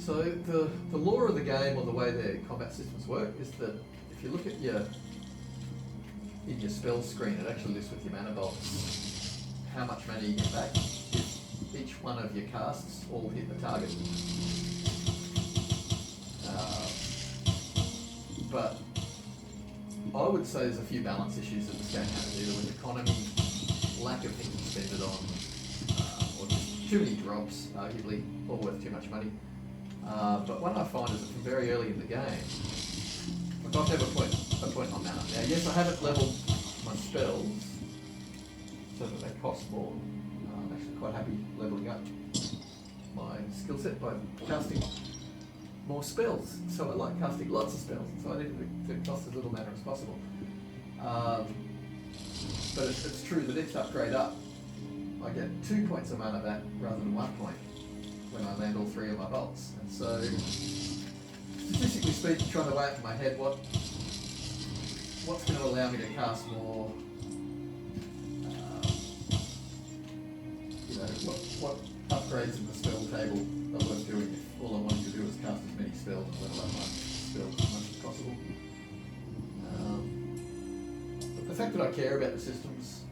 [SPEAKER 1] So the law of the game, or the way their combat systems work, is that if you look at in your spell screen, it actually lists with your mana box how much mana you get back if each one of your casts all hit the target. But I would say there's a few balance issues that this game has, either with economy, lack of things to spend it on, or just too many drops, arguably, all worth too much money. But what I find is that from very early in the game, like I've never put a point on mana. Now, yes, I haven't leveled my spells so that they cost more. I'm actually quite happy leveling up my skill set by casting more spells. So I like casting lots of spells, so I need it to cost as little mana as possible. But it's true, the next upgrade up, I get 2 points of mana back rather than 1 point when I land all 3 of my bolts. And so, statistically speaking, trying to weigh it in my head, what's going to allow me to cast more, what upgrades in the spell table are worth doing if all I wanted to do is cast as many spells and level up my spells as much as possible. But the fact that I care about the systems,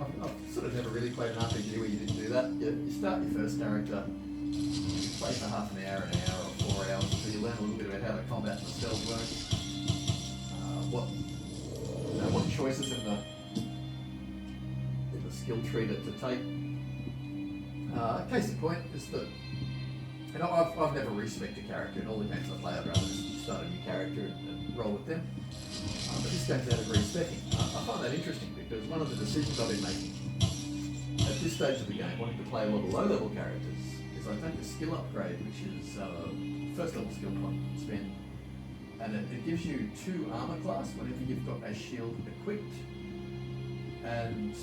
[SPEAKER 1] I've sort of never really played an RPG where you didn't do that. You start your first character, you play for half an hour, or 4 hours, until you learn a little bit about how the combat and the spells work. What choices in the skill tree to take. Case in point is that, I've never respected a character in all the games I play. I'd rather just start a new character and roll with them. But this game's out of respecting. I find that interesting because one of the decisions I've been making at this stage of the game, wanting to play a lot of low-level characters, is I take a skill upgrade, which is first level skill point spend, and it gives you 2 armor class whenever you've got a shield equipped. And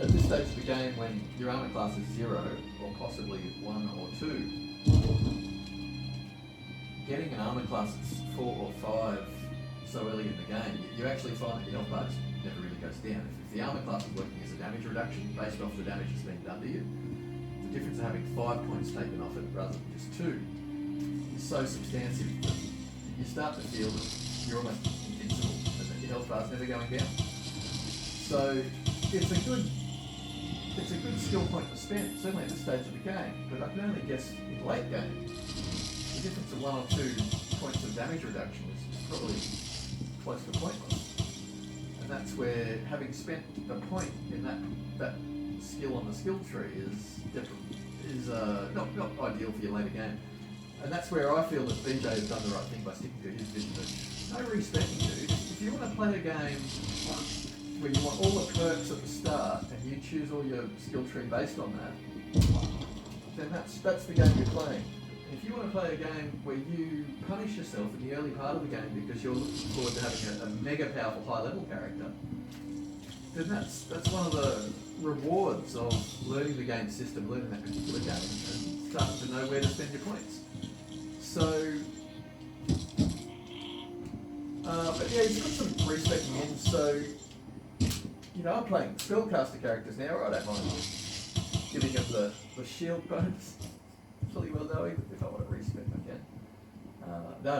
[SPEAKER 1] at this stage of the game, when your armor class is 0, or possibly 1 or 2, getting an armor class that's 4 or 5 so early in the game, you actually find that your health bar just never really goes down. If the armor class is working as a damage reduction based off the damage that's been done to you, the difference of having 5 points taken off it rather than just 2 is so substantive that you start to feel that you're almost invincible and that your health bar's never going down. So it's a good skill point to spend, certainly at this stage of the game, but I can only guess in the late game, the difference of 1 or 2 points of damage reduction is probably close to pointless. And that's where having spent a point in that skill on the skill tree is not ideal for your later game. And that's where I feel that BJ has done the right thing by sticking to his vision of no respecting, dude. If you want to play a game where you want all the perks at the start and you choose all your skill tree based on that, then that's the game you're playing. If you want to play a game where you punish yourself in the early part of the game because you're looking forward to having a mega powerful high level character, then that's one of the rewards of learning the game system, learning that particular game, and starting to know where to spend your points. So, but yeah, he's got some respecting in. So, I'm playing spellcaster characters now. I don't mind giving them the shield bonus. Fully well knowing that if I want to respec, I can. No, I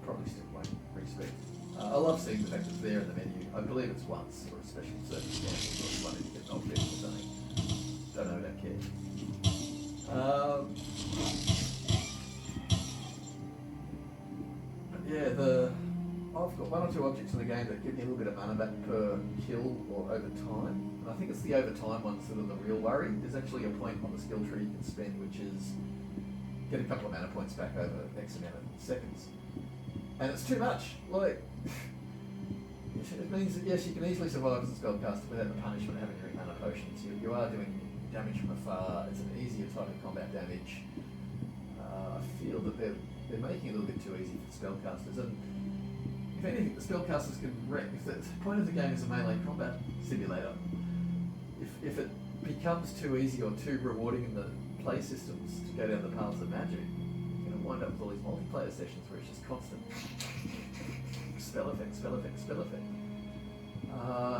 [SPEAKER 1] probably still won't respec. I love seeing the fact that it's there in the menu. I believe it's once, or a special circumstance, or if you wanted to get an object or something. Don't know, don't care. But yeah, I've got 1 or 2 objects in the game that give me a little bit of mana back per kill or over time. And I think it's the over time ones that are the real worry. There's actually a point on the skill tree you can spend, which is get a couple of mana points back over X amount of seconds. And it's too much. Like, it means that yes, you can easily survive as a spellcaster without the punishment of having your mana potions. You are doing damage from afar. It's an easier type of combat damage. I feel that they're making it a little bit too easy for spellcasters. And if anything, the spellcasters can wreck. If the point of the game is a melee combat simulator, if it becomes too easy or too rewarding in the play systems to go down the paths of magic, you're going to wind up with all these multiplayer sessions where it's just constant spell effect, spell effect, spell effect.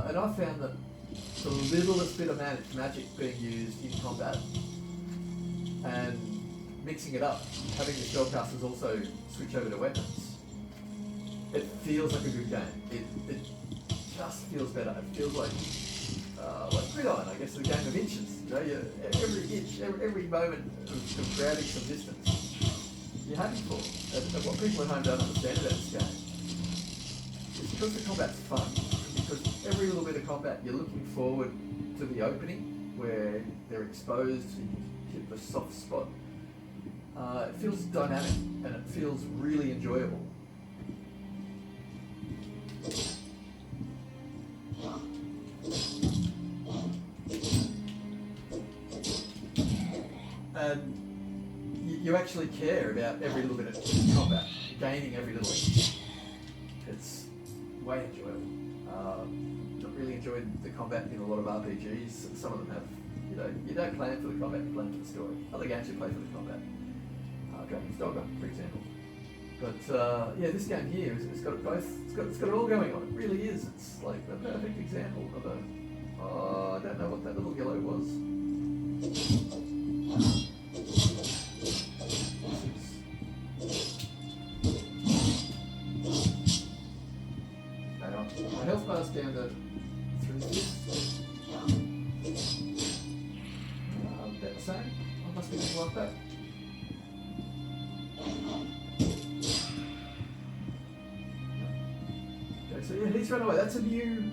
[SPEAKER 1] And I found that the littlest bit of magic being used in combat and mixing it up, having the spellcasters also switch over to weapons, it feels like a good game. It just feels better. It feels like Gridiron, I guess, the game of inches. You know, every inch, every moment of grabbing some distance, you're happy for. And what people at home don't understand about this game is because the combat's fun, because every little bit of combat you're looking forward to the opening where they're exposed, so you can hit the soft spot. It feels dynamic and it feels really enjoyable. And you actually care about every little bit of combat, gaining every little inch. It's way enjoyable. Not really enjoyed the combat in a lot of RPGs. Some of them have, you don't play it for the combat, you play it for the story. Other games you play for the combat. Dragon's Dogger, for example. But yeah, this game here, it's got it both. It's got it all going on. It really is. It's like the perfect example of a. Oh, I don't know what that little yellow was. Hang on. My health bar's down to 3. About the same. I must be doing like that. Okay, so yeah, he's run away. That's a new.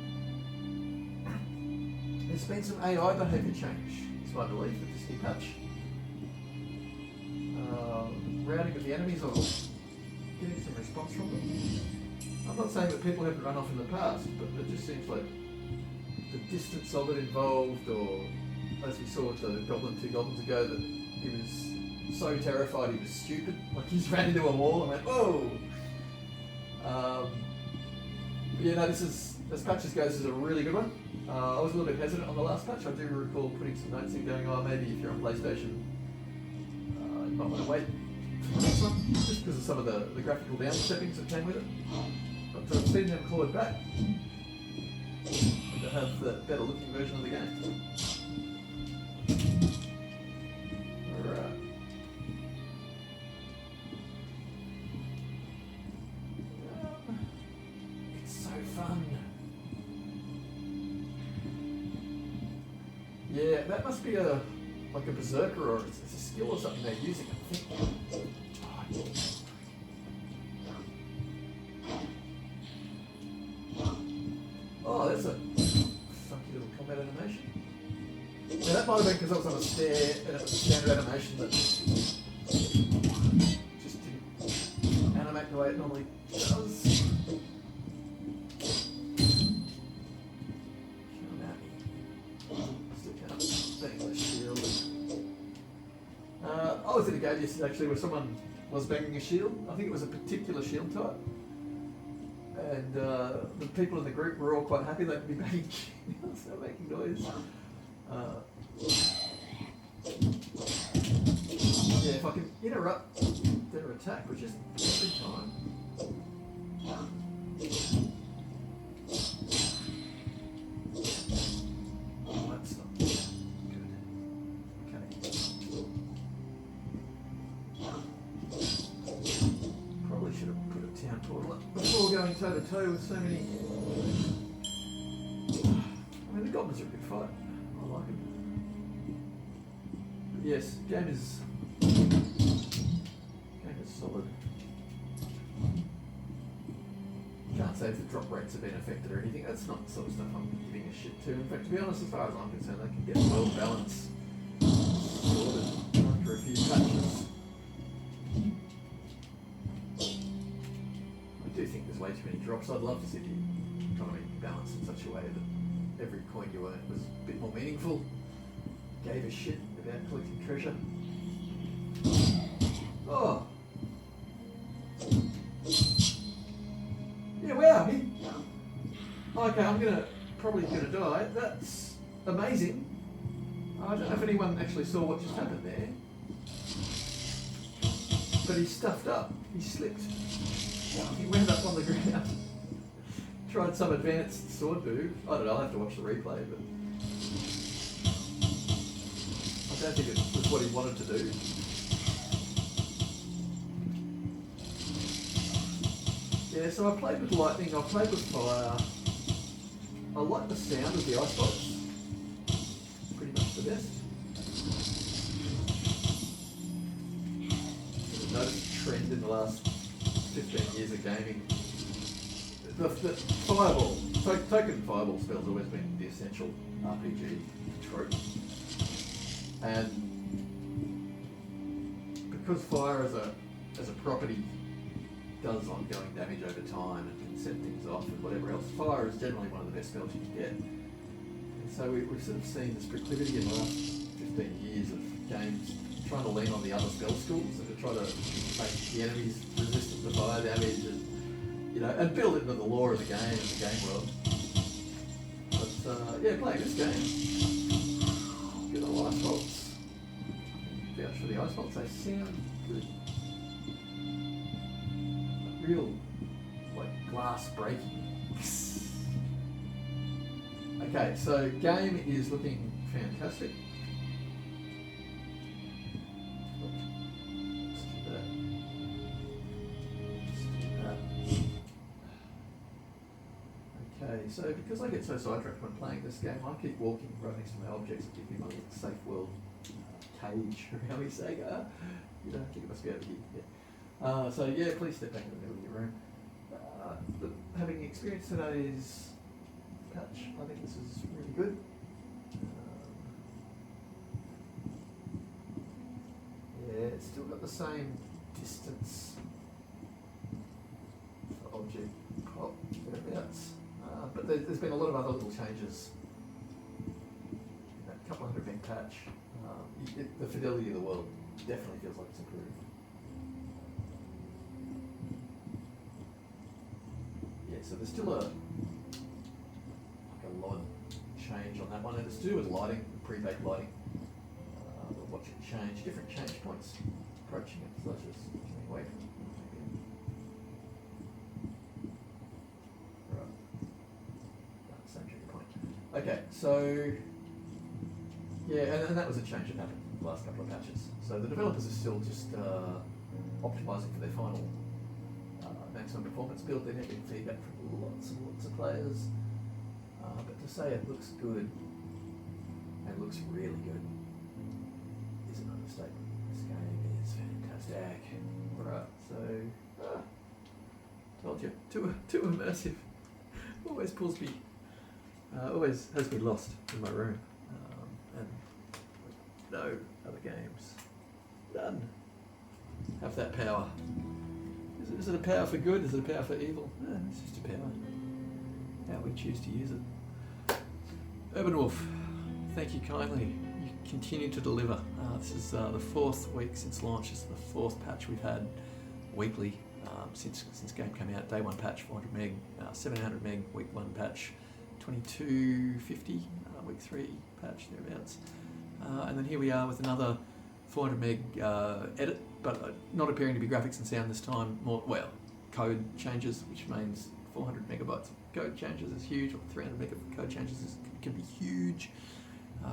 [SPEAKER 1] There's been some AI behaviour change, is my belief, with this new patch. Routing of the enemies or getting some response from them. I'm not saying that people haven't run off in the past, but it just seems like the distance of it involved, or as we saw with the Goblin 2 goblins ago, that he was so terrified he was stupid. Like he's ran into a wall and went, whoa! Yeah, no, this patch as goes is a really good one. I was a little bit hesitant on the last patch. I do recall putting some notes in going, oh, maybe if you're on PlayStation, you might want to wait for the next one, just because of some of the graphical downsteppings that came with it. But I've seen them clawed back, and to have the better looking version of the game. Alright. It's so fun. Yeah, that must be like a berserker, or it's a skill or something they're using, I think. Oh, that's a funky little combat animation. Now that might have been because I was on a stair and it was a standard animation that just didn't animate the way it normally does. I was in a game yesterday actually where someone was banging a shield. I think it was a particular shield type. And the people in the group were all quite happy they could be banging shields, they were making noise. Yeah, if I can interrupt their attack, which isn't every time. Oh, that's not good. Okay. Probably should have put a town portal up before going toe to toe with so many. I mean, the goblins are a good fight. I like them. But yes, game is solid. Can't say if the drop rates have been affected or anything. That's not the sort of stuff I'm giving a shit to. In fact, to be honest, as far as I'm concerned, they can get well balanced, sorted after a few patches. I do think there's way too many drops. I'd love to see the economy balanced in such a way that every coin you earned was a bit more meaningful, gave a shit about collecting treasure. Oh! Yeah, wow! Okay, I'm probably gonna die. That's amazing. I don't know if anyone actually saw what just happened there. But he stuffed up. He slipped. He went up on the ground. Tried some advanced sword move. I don't know, I'll have to watch the replay, but I don't think it was what he wanted to do. Yeah, so I played with lightning, I played with fire. I like the sound of the ice bolts. Pretty much the best. I've noticed a trend in the last 15 years of gaming. The fireball, token fireball spell has always been the essential RPG trope. And because fire as a property does ongoing damage over time and can set things off and whatever else, fire is generally one of the best spells you can get. And so we've sort of seen this proclivity in the last 15 years of games trying to lean on the other spell schools and to try to make the enemies resistant to fire damage and, you know, and build into the lore of the game and the game world. But yeah, playing this game, get all ice bolts. Vouch for the ice bolts, they sound good. Real, like, glass breaking. Okay, so game is looking fantastic. Okay, so because I get so sidetracked when playing this game, I keep walking right next to my objects and give me my little safe world cage around me saying, you don't think it must be over here. Yeah. So yeah, please step back in the middle of your room. But having experienced today's patch, I think this is really good. Yeah, it's still got the same distance for object pop thereabouts. But there's been a lot of other little changes in that couple hundred meg patch. The fidelity of the world definitely feels like it's improved. Yeah, so there's still a lot change on that one, and it's to do with lighting, pre-baked lighting. We'll watch it change, different change points approaching it, so let's just coming away from it. Okay, so yeah, and that was a change that happened in the last couple of patches. So the developers are still just optimizing for their final maximum performance build. They're getting feedback from lots and lots of players. But to say it looks good and looks really good is an understatement. This game is fantastic. Alright, so told you, too immersive. Always pulls me. Always has me lost in my room, and no other games, none, have that power. Is it a power for good? Is it a power for evil? No, it's just a power. How we choose to use it. Urbanwolf, thank you kindly. You continue to deliver. This is the 4th week since launch. This is the 4th patch we've had weekly since game came out. Day 1 patch, 400 meg, 700 meg, week 1 patch. 2250, week 3 patch thereabouts, and then here we are with another 400 meg edit, but not appearing to be graphics and sound this time. More code changes, which means 400 megabytes of code changes is huge, or 300 meg of code changes can be huge.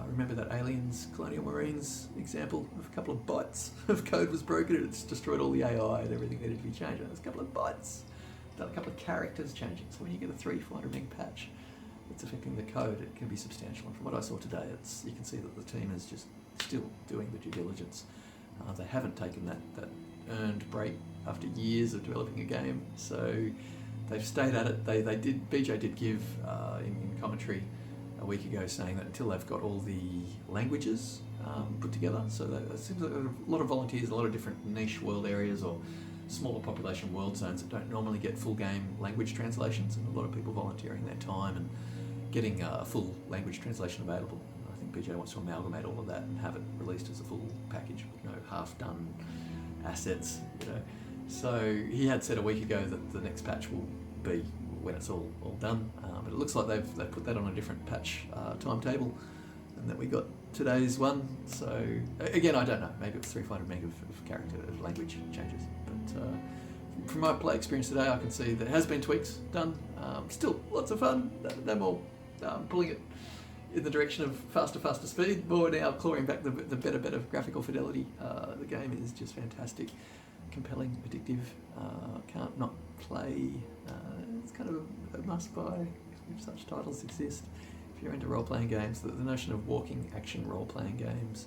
[SPEAKER 1] Remember that Aliens Colonial Marines example of a couple of bytes of code was broken and it's destroyed all the AI and everything needed to be changed. There's a couple of bytes, done a couple of characters changing. So when you get a 400 meg patch, it's affecting the code, it can be substantial. And from what I saw today, you can see that the team is just still doing the due diligence. They haven't taken that earned break after years of developing a game, so they've stayed at it. BJ did give in commentary a week ago saying that until they've got all the languages put together, so there seems like a lot of volunteers, a lot of different niche world areas or smaller population world zones that don't normally get full game language translations, and a lot of people volunteering their time and getting a full language translation available. I think BJ wants to amalgamate all of that and have it released as a full package with no half-done assets, you know. So he had said a week ago that the next patch will be when it's all done, but it looks like they've put that on a different patch timetable, and that we got today's one. So again, I don't know, maybe it's 300 meg of character of language changes, but from my play experience today, I can see there has been tweaks done. Still lots of fun. No more pulling it in the direction of faster speed. More now clawing back the better graphical fidelity. The game is just fantastic, compelling, addictive. Can't not play
[SPEAKER 2] It's kind of a must-buy if such titles exist. If you're into role-playing games, the notion of walking action role-playing games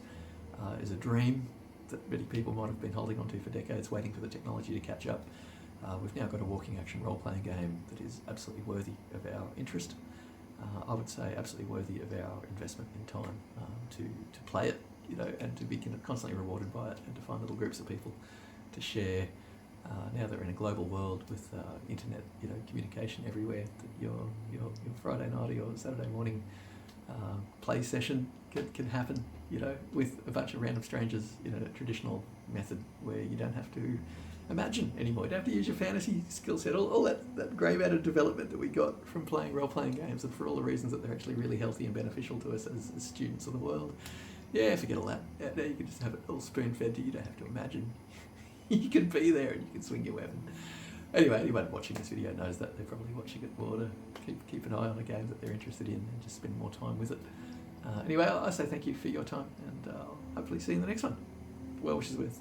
[SPEAKER 2] is a dream that many people might have been holding on to for decades, waiting for the technology to catch up. We've now got a walking action role-playing game that is absolutely worthy of our interest. I would say absolutely worthy of our investment in time to play it, and to be constantly rewarded by it, and to find little groups of people to share. Now that we're in a global world with internet, communication everywhere, that your Friday night or your Saturday morning play session can happen, with a bunch of random strangers in a traditional method where you don't have to imagine anymore. You don't have to use your fantasy skill set, all that grey-matter development that we got from playing role-playing games, and for all the reasons that they're actually really healthy and beneficial to us as students of the world. Yeah, forget all that. Now you can just have it all spoon-fed to you. You don't have to imagine. You can be there and you can swing your weapon. Anyway, anyone watching this video knows that. They're probably watching it more to keep an eye on a game that they're interested in and just spend more time with it. Anyway, I say thank you for your time, and I'll hopefully see you in the next one. Well wishes with.